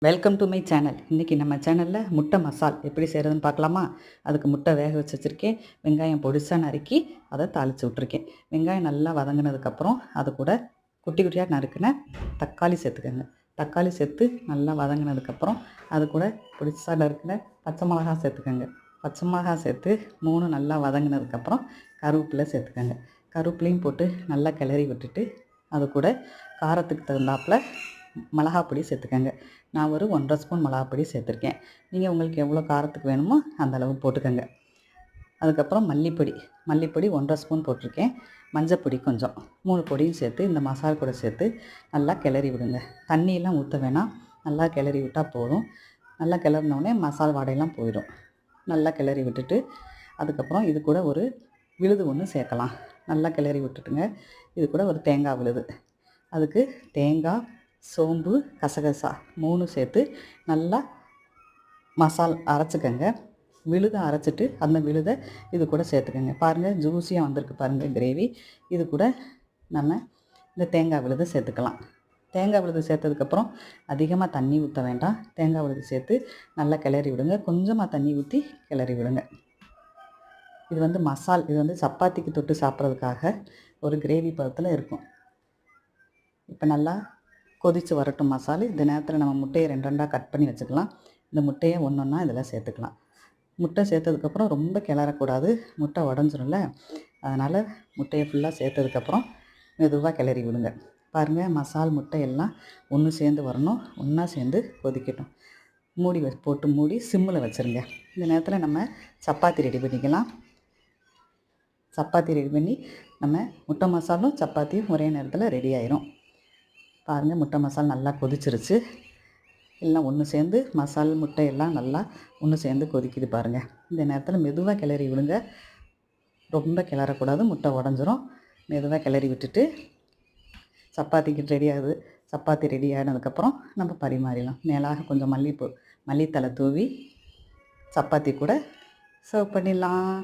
Welcome to my channel. இன்றைக்கி நம்ம சேனலில் முட்டை மசால் எப்படி செய்கிறதுன்னு பார்க்கலாமா? அதுக்கு முட்டை வேக வச்சு வச்சுருக்கேன். வெங்காயம் பொடிசாக நறுக்கி அதை தாளித்து விட்ருக்கேன். வெங்காயம் நல்லா வதங்கினதுக்கப்புறம் அது கூட குட்டி குட்டியாக நறுக்கின தக்காளி சேர்த்துக்கோங்க. தக்காளி சேர்த்து நல்லா வதங்கினதுக்கப்புறம் அது கூட பொடிசாக நறுக்கின பச்சை மிளகா சேர்த்துக்கோங்க. பச்சை மிளகா சேர்த்து 3 நல்லா வதங்கினதுக்கப்புறம் கருவேப்பிலை சேர்த்துக்கோங்க. கருவேப்பிலையும் போட்டு நல்லா கிளறி விட்டுட்டு அது கூட காரத்துக்கு தகுந்தாப்பில் மிளகாப்பொடி சேர்த்துக்கோங்க. நான் ஒரு 1½ ஸ்பூன் மிளகாப்பொடி சேர்த்துருக்கேன். நீங்கள் உங்களுக்கு எவ்வளோ காரத்துக்கு வேணுமோ அந்த அளவு போட்டுக்கோங்க. அதுக்கப்புறம் மல்லிப்பொடி 1½ ஸ்பூன் போட்டிருக்கேன். மஞ்சப்பொடி கொஞ்சம் 3 பொடியும் சேர்த்து இந்த மசாலா கூட சேர்த்து நல்லா கிளறி விடுங்க. தண்ணியெல்லாம் ஊற்ற வேணாம், நல்லா கிளறி விட்டால் போதும். நல்லா கிளறினோடனே மசாலா வாடையெல்லாம் போயிடும். நல்லா கிளறி விட்டுட்டு அதுக்கப்புறம் இது கூட ஒரு விழுது ஒன்று சேர்க்கலாம். நல்லா கிளறி விட்டுட்டுங்க. இது கூட ஒரு தேங்காய் விழுது, அதுக்கு தேங்காய், சோம்பு, கசகசா 3 சேர்த்து நல்லா மசால் அரைச்சிக்கங்க. விழுதை அரைச்சிட்டு அந்த விழுதை இது கூட சேர்த்துக்கங்க. பாருங்கள், ஜூஸியாக வந்திருக்கு பாருங்கள் கிரேவி. இது கூட நம்ம இந்த தேங்காய் விழுதை சேர்த்துக்கலாம். தேங்காய் விழுது சேர்த்ததுக்கப்புறம் அதிகமாக தண்ணி ஊற்ற வேண்டாம். தேங்காய் விழுது சேர்த்து நல்லா கிளறி விடுங்க. கொஞ்சமாக தண்ணி ஊற்றி கிளறி விடுங்க. இது மசால், இது சப்பாத்திக்கு தொட்டு சாப்பிட்றதுக்காக ஒரு கிரேவி பதத்தில் இருக்கும். இப்போ நல்லா கொதித்து வரட்டும் மசாலு. இந்த நேரத்தில் நம்ம முட்டையை 2 கட் பண்ணி வச்சுக்கலாம். இந்த முட்டையை ஒன்றா இதில் சேர்த்துக்கலாம். முட்டை சேர்த்ததுக்கப்புறம் ரொம்ப கிளறக்கூடாது, முட்டை உடஞ்சிரும்ல. அதனால் முட்டையை ஃபுல்லாக சேர்த்ததுக்கப்புறம் மெதுவாக கிளறி விடுங்க. பாருங்கள், மசால் முட்டை எல்லாம் ஒன்று சேர்ந்து வரணும். ஒன்றா சேர்ந்து கொதிக்கட்டும். போட்டு மூடி சிம்மில் வச்சுருங்க. இந்த நேரத்தில் நம்ம சப்பாத்தி ரெடி பண்ணிக்கலாம். சப்பாத்தி ரெடி பண்ணி நம்ம முட்டை மசாலும் சப்பாத்தியும் ஒரே நேரத்தில் ரெடி ஆயிரும். பாருங்கள், முட்டை மசால் நல்லா கொதிச்சிருச்சு. எல்லாம் ஒன்று சேர்ந்து மசால் முட்டை எல்லாம் நல்லா ஒன்று சேர்ந்து கொதிக்குது பாருங்கள். இந்த நேரத்தில் மெதுவாக கிளறி விடுங்க. ரொம்ப கிளறக்கூடாது, முட்டை உடஞ்சிரும். மெதுவாக கிளறி விட்டுட்டு சப்பாத்திக்கு ரெடி ஆகுது. சப்பாத்தி ரெடி ஆகினதுக்கப்புறம் நம்ம பரிமாறிடலாம். மேலாக கொஞ்சம் மல்லித்தலை தூவி சப்பாத்தி கூட சர்வ் பண்ணிடலாம்.